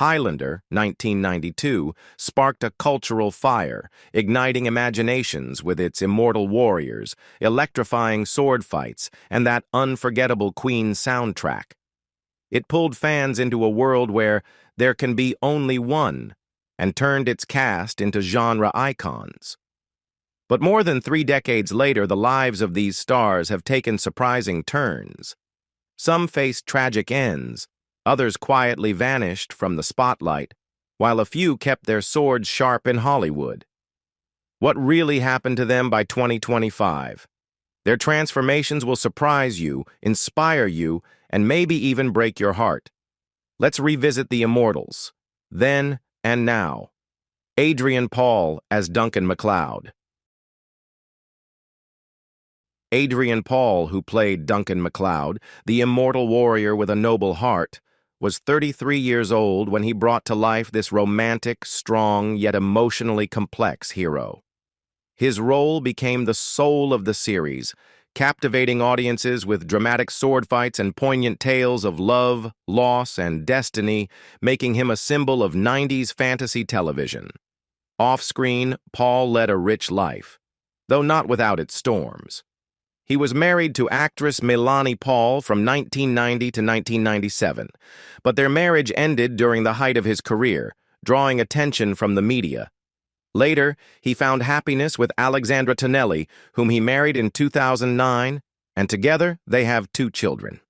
Highlander, 1992, sparked a cultural fire, igniting imaginations with its immortal warriors, electrifying sword fights, and that unforgettable Queen soundtrack. It pulled fans into a world where there can be only one, and turned its cast into genre icons. But more than 3 decades later, the lives of these stars have taken surprising turns. Some faced tragic ends, others quietly vanished from the spotlight, while a few kept their swords sharp in Hollywood. What really happened to them by 2025? Their transformations will surprise you, inspire you, and maybe even break your heart. Let's revisit the immortals, then and now. Adrian Paul as Duncan MacLeod. Adrian Paul, who played Duncan MacLeod, the immortal warrior with a noble heart, was 33 years old when he brought to life this romantic, strong, yet emotionally complex hero. His role became the soul of the series, captivating audiences with dramatic sword fights and poignant tales of love, loss, and destiny, making him a symbol of 90s fantasy television. Off-screen, Paul led a rich life, though not without its storms. He was married to actress Melanie Paul from 1990 to 1997, but their marriage ended during the height of his career, drawing attention from the media. Later, he found happiness with Alexandra Vandernoot, whom he married in 2009, and together they have 2 children.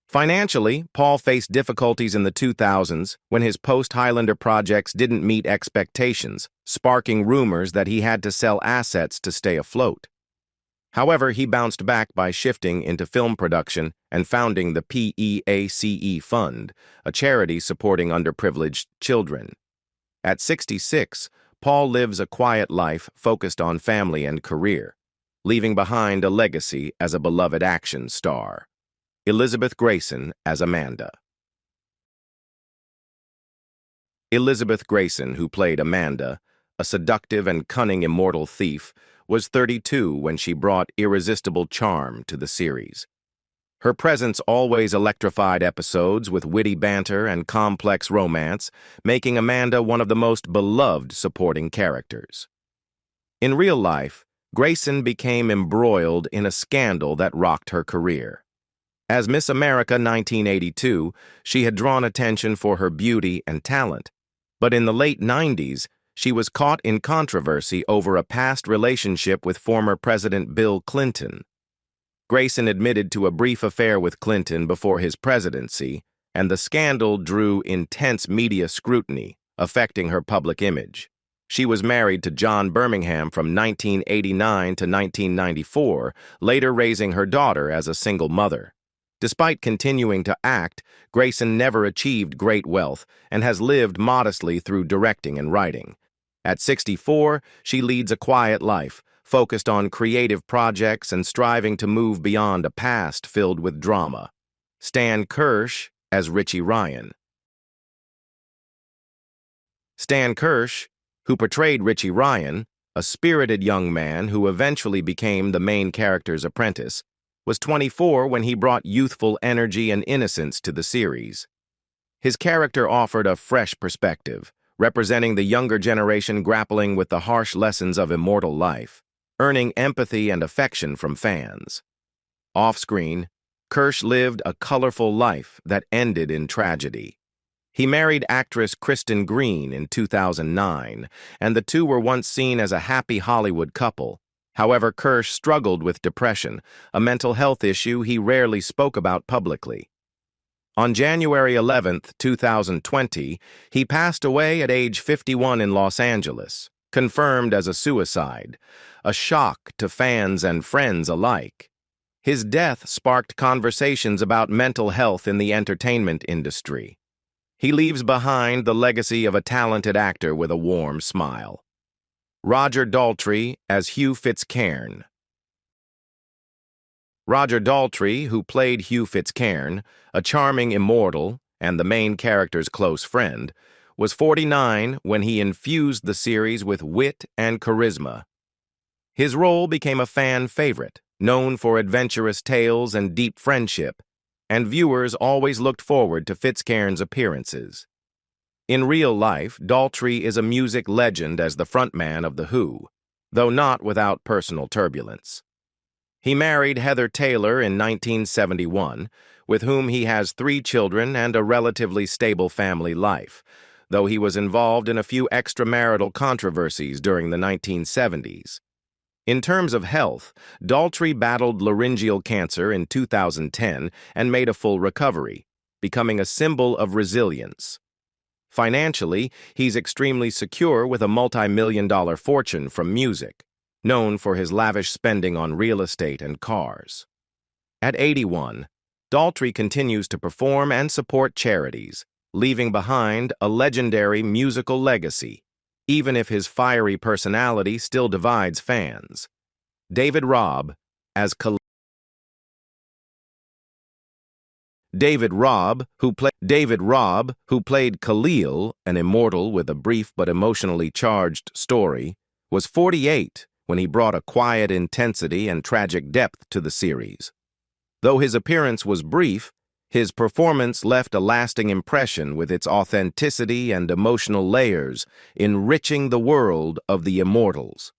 Financially, Paul faced difficulties in the 2000s when his post-Highlander projects didn't meet expectations, sparking rumors that he had to sell assets to stay afloat. However, he bounced back by shifting into film production and founding the PEACE Fund, a charity supporting underprivileged children. At 66, Paul lives a quiet life focused on family and career, leaving behind a legacy as a beloved action star. Elizabeth Gracen as Amanda. Elizabeth Gracen, who played Amanda, a seductive and cunning immortal thief, was 32 when she brought irresistible charm to the series. Her presence always electrified episodes with witty banter and complex romance, making Amanda one of the most beloved supporting characters. In real life, Gracen became embroiled in a scandal that rocked her career. As Miss America 1982, she had drawn attention for her beauty and talent, but in the late 90s, she was caught in controversy over a past relationship with former President Bill Clinton. Gracen admitted to a brief affair with Clinton before his presidency, and the scandal drew intense media scrutiny, affecting her public image. She was married to John Birmingham from 1989 to 1994, later raising her daughter as a single mother. Despite continuing to act, Gracen never achieved great wealth and has lived modestly through directing and writing. At 64, she leads a quiet life, focused on creative projects and striving to move beyond a past filled with drama. Stan Kirsch as Richie Ryan. Stan Kirsch, who portrayed Richie Ryan, a spirited young man who eventually became the main character's apprentice, was 24 when he brought youthful energy and innocence to the series. His character offered a fresh perspective, representing the younger generation grappling with the harsh lessons of immortal life, earning empathy and affection from fans. Off-screen, Kirsch lived a colorful life that ended in tragedy. He married actress Kristin Green in 2009, and the two were once seen as a happy Hollywood couple. However, Kirsch struggled with depression, a mental health issue he rarely spoke about publicly. On January 11, 2020, he passed away at age 51 in Los Angeles, confirmed as a suicide, a shock to fans and friends alike. His death sparked conversations about mental health in the entertainment industry. He leaves behind the legacy of a talented actor with a warm smile. Roger Daltrey as Hugh Fitzcairn. Roger Daltrey, who played Hugh Fitzcairn, a charming immortal and the main character's close friend, was 49 when he infused the series with wit and charisma. His role became a fan favorite, known for adventurous tales and deep friendship, and viewers always looked forward to Fitzcairn's appearances. In real life, Daltrey is a music legend as the frontman of The Who, though not without personal turbulence. He married Heather Taylor in 1971, with whom he has 3 children and a relatively stable family life, though he was involved in a few extramarital controversies during the 1970s. In terms of health, Daltrey battled laryngeal cancer in 2010 and made a full recovery, becoming a symbol of resilience. Financially, he's extremely secure with a multi-million-dollar fortune from music, known for his lavish spending on real estate and cars. At 81, Daltrey continues to perform and support charities, leaving behind a legendary musical legacy, even if his fiery personality still divides fans. Robb, who played Khalil, an immortal with a brief but emotionally charged story, was 48 when he brought a quiet intensity and tragic depth to the series. Though his appearance was brief, his performance left a lasting impression with its authenticity and emotional layers, enriching the world of the immortals.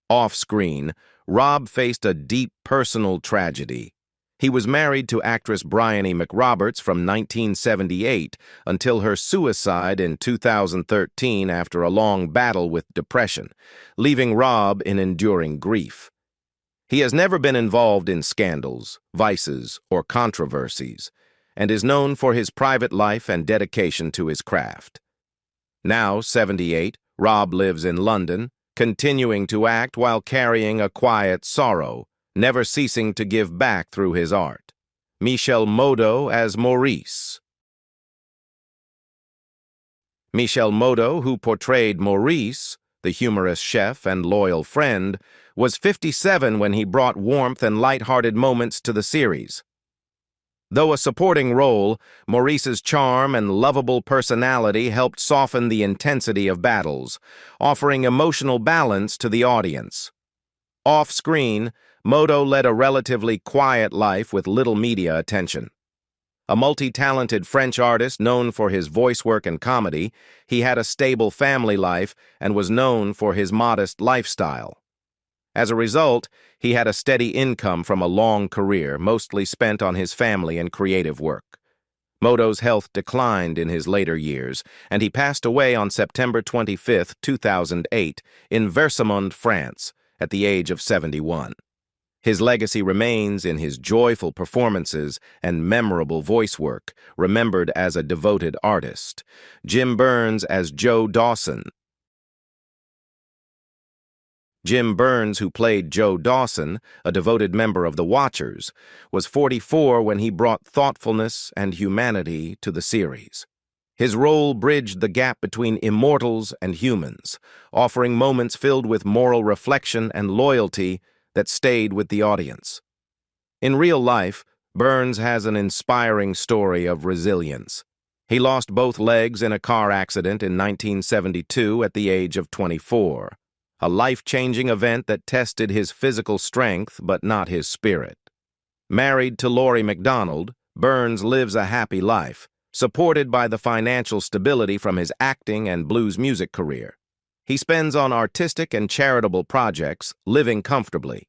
Off-screen, Robb faced a deep personal tragedy. He was married to actress Bryony McRoberts from 1978 until her suicide in 2013 after a long battle with depression, leaving Robb in enduring grief. He has never been involved in scandals, vices, or controversies, and is known for his private life and dedication to his craft. Now 78, Robb lives in London, continuing to act while carrying a quiet sorrow, never ceasing to give back through his art. Michel Modo as Maurice. Michel Modo, who portrayed Maurice, the humorous chef and loyal friend, was 57 when he brought warmth and light-hearted moments to the series. Though a supporting role, Maurice's charm and lovable personality helped soften the intensity of battles, offering emotional balance to the audience. Off-screen, Modo led a relatively quiet life with little media attention. A multi-talented French artist known for his voice work and comedy, he had a stable family life and was known for his modest lifestyle. As a result, he had a steady income from a long career, mostly spent on his family and creative work. Modo's health declined in his later years, and he passed away on September 25, 2008, in Versailles, France, at the age of 71. His legacy remains in his joyful performances and memorable voice work, remembered as a devoted artist. Byrnes as Joe Dawson. Byrnes, who played Joe Dawson, a devoted member of the Watchers, was 44 when he brought thoughtfulness and humanity to the series. His role bridged the gap between immortals and humans, offering moments filled with moral reflection and loyalty that stayed with the audience. In real life, Byrnes has an inspiring story of resilience. He lost both legs in a car accident in 1972 at the age of 24, a life-changing event that tested his physical strength but not his spirit. Married to Laurie MacDonald, Byrnes lives a happy life, supported by the financial stability from his acting and blues music career. He spends on artistic and charitable projects, living comfortably.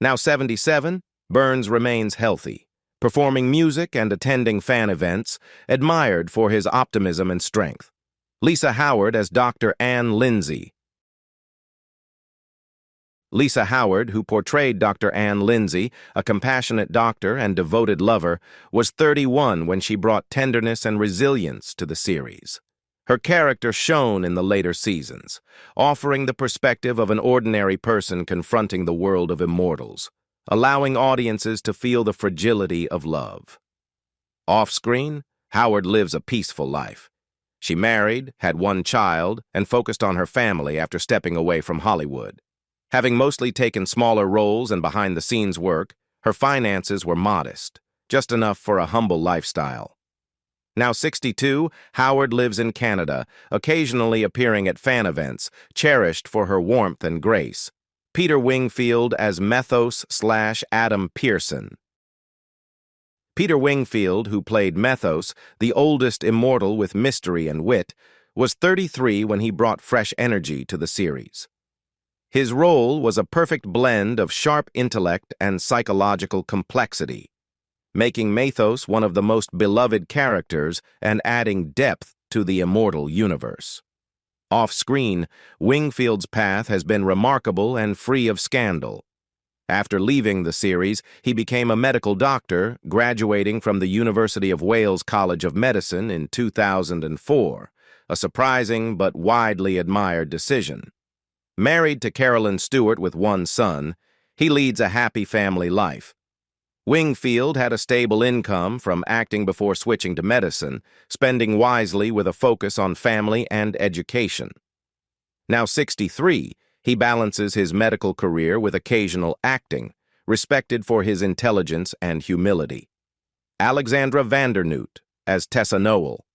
Now 77, Byrnes remains healthy, performing music and attending fan events, admired for his optimism and strength. Lisa Howard as Dr. Anne Lindsay. Lisa Howard, who portrayed Dr. Anne Lindsay, a compassionate doctor and devoted lover, was 31 when she brought tenderness and resilience to the series. Her character shone in the later seasons, offering the perspective of an ordinary person confronting the world of immortals, allowing audiences to feel the fragility of love. Off-screen, Howard lives a peaceful life. She married, had 1 child, and focused on her family after stepping away from Hollywood. Having mostly taken smaller roles and behind-the-scenes work, her finances were modest, just enough for a humble lifestyle. Now 62, Howard lives in Canada, occasionally appearing at fan events, cherished for her warmth and grace. Peter Wingfield as Methos/Adam Pearson. Peter Wingfield, who played Methos, the oldest immortal with mystery and wit, was 33 when he brought fresh energy to the series. His role was a perfect blend of sharp intellect and psychological complexity, making Methos one of the most beloved characters and adding depth to the immortal universe. Off-screen, Wingfield's path has been remarkable and free of scandal. After leaving the series, he became a medical doctor, graduating from the University of Wales College of Medicine in 2004, a surprising but widely admired decision. Married to Carolyn Stewart with one son, he leads a happy family life. Wingfield had a stable income from acting before switching to medicine, spending wisely with a focus on family and education. Now 63, he balances his medical career with occasional acting, respected for his intelligence and humility. Alexandra Vandernoot as Tessa Noel.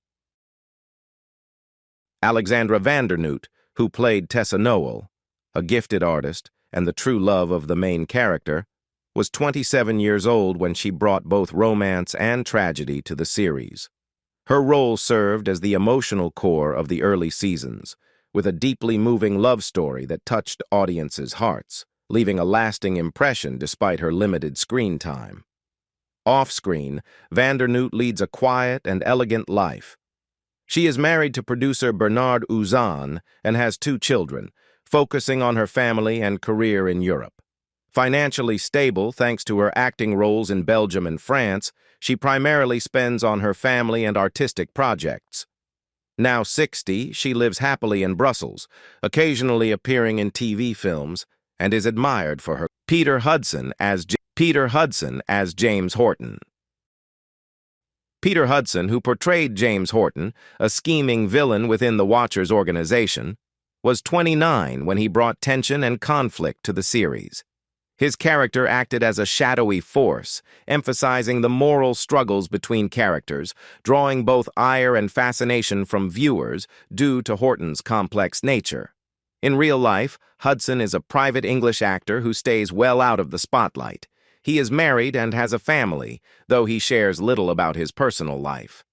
Alexandra Vandernoot, who played Tessa Noel, a gifted artist and the true love of the main character, was 27 years old when she brought both romance and tragedy to the series. Her role served as the emotional core of the early seasons, with a deeply moving love story that touched audiences' hearts, leaving a lasting impression despite her limited screen time. Off-screen, Vandernoot leads a quiet and elegant life. She is married to producer Bernard Uzan and has 2 children, focusing on her family and career in Europe. Financially stable thanks to her acting roles in Belgium and France, she primarily spends on her family and artistic projects. Now 60, she lives happily in Brussels, occasionally appearing in TV films, and is admired for her. Peter Hudson as James Horton. Peter Hudson, who portrayed James Horton, a scheming villain within the Watchers organization, was 29 when he brought tension and conflict to the series. His character acted as a shadowy force, emphasizing the moral struggles between characters, drawing both ire and fascination from viewers due to Horton's complex nature. In real life, Hudson is a private English actor who stays well out of the spotlight. He is married and has a family, though he shares little about his personal life.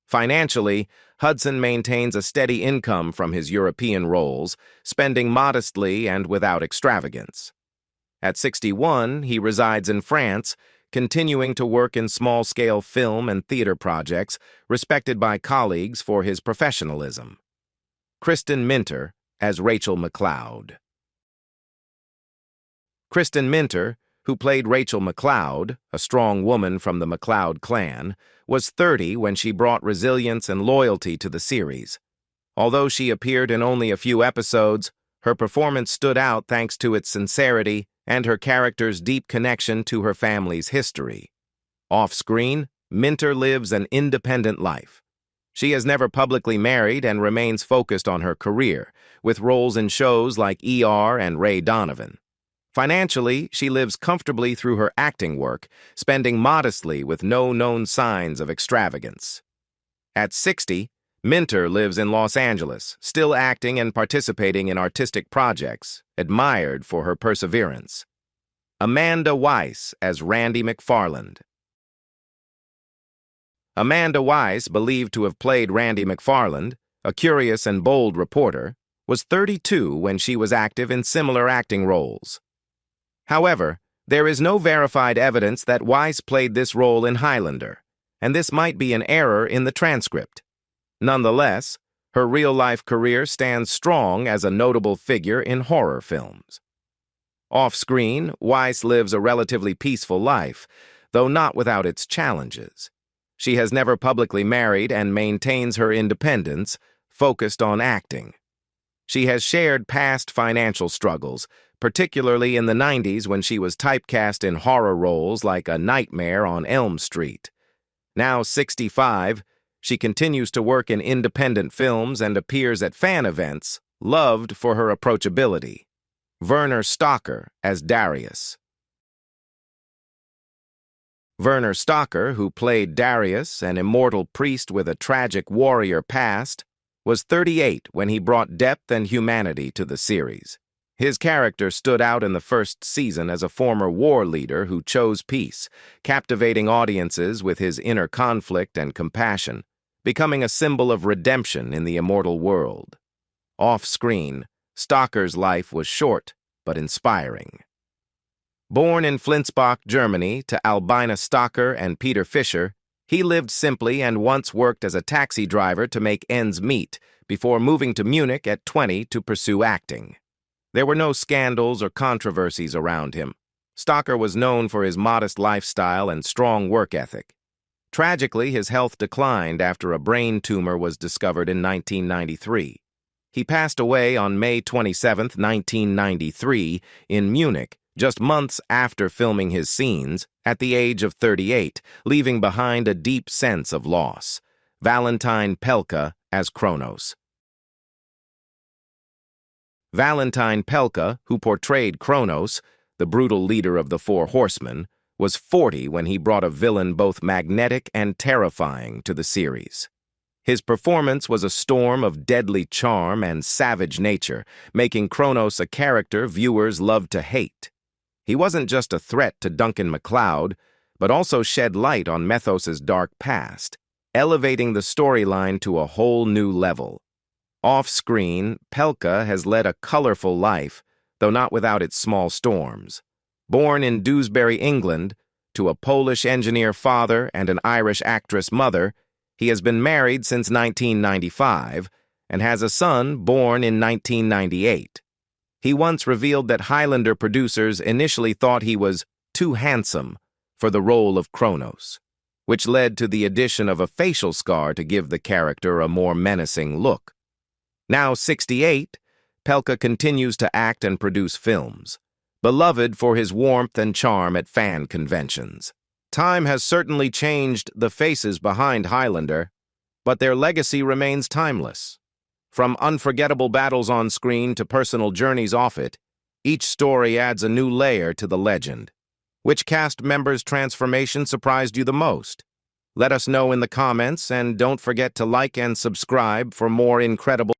Financially, Hudson maintains a steady income from his European roles, spending modestly and without extravagance. At 61, he resides in France, continuing to work in small-scale film and theater projects, respected by colleagues for his professionalism. Kristin Minter as Rachel McLeod. Kristin Minter, who played Rachel McLeod, a strong woman from the McLeod clan, was 30 when she brought resilience and loyalty to the series. Although she appeared in only a few episodes, her performance stood out thanks to its sincerity and her character's deep connection to her family's history. Off-screen, Minter lives an independent life. She has never publicly married and remains focused on her career, with roles in shows like ER and Ray Donovan. Financially, she lives comfortably through her acting work, spending modestly with no known signs of extravagance. At 60, Minter lives in Los Angeles, still acting and participating in artistic projects, admired for her perseverance. Amanda Wyss as Randy McFarland. Amanda Wyss, believed to have played Randy McFarland, a curious and bold reporter, was 32 when she was active in similar acting roles. However, there is no verified evidence that Wyss played this role in Highlander, and this might be an error in the transcript. Nonetheless, her real-life career stands strong as a notable figure in horror films. Off-screen, Wyss lives a relatively peaceful life, though not without its challenges. She has never publicly married and maintains her independence, focused on acting. She has shared past financial struggles, particularly in the 90s when she was typecast in horror roles like A Nightmare on Elm Street. Now 65, she continues to work in independent films and appears at fan events, loved for her approachability. Werner Stocker as Darius. Werner Stocker, who played Darius, an immortal priest with a tragic warrior past, was 38 when he brought depth and humanity to the series. His character stood out in the first season as a former war leader who chose peace, captivating audiences with his inner conflict and compassion, becoming a symbol of redemption in the immortal world. Off-screen, Stocker's life was short but inspiring. Born in Flensburg, Germany, to Albina Stocker and Peter Fischer, he lived simply and once worked as a taxi driver to make ends meet before moving to Munich at 20 to pursue acting. There were no scandals or controversies around him. Stocker was known for his modest lifestyle and strong work ethic. Tragically, his health declined after a brain tumor was discovered in 1993. He passed away on May 27, 1993, in Munich, just months after filming his scenes, at the age of 38, leaving behind a deep sense of loss. Valentine Pelka as Kronos. Valentine Pelka, who portrayed Kronos, the brutal leader of the Four Horsemen, was 40 when he brought a villain both magnetic and terrifying to the series. His performance was a storm of deadly charm and savage nature, making Kronos a character viewers loved to hate. He wasn't just a threat to Duncan MacLeod, but also shed light on Methos' dark past, elevating the storyline to a whole new level. Off-screen, Pelka has led a colorful life, though not without its small storms. Born in Dewsbury, England, to a Polish engineer father and an Irish actress mother, he has been married since 1995 and has a son born in 1998. He once revealed that Highlander producers initially thought he was too handsome for the role of Kronos, which led to the addition of a facial scar to give the character a more menacing look. Now 68, Pelka continues to act and produce films, beloved for his warmth and charm at fan conventions. Time has certainly changed the faces behind Highlander, but their legacy remains timeless. From unforgettable battles on screen to personal journeys off it, each story adds a new layer to the legend. Which cast member's transformation surprised you the most? Let us know in the comments, and don't forget to like and subscribe for more incredible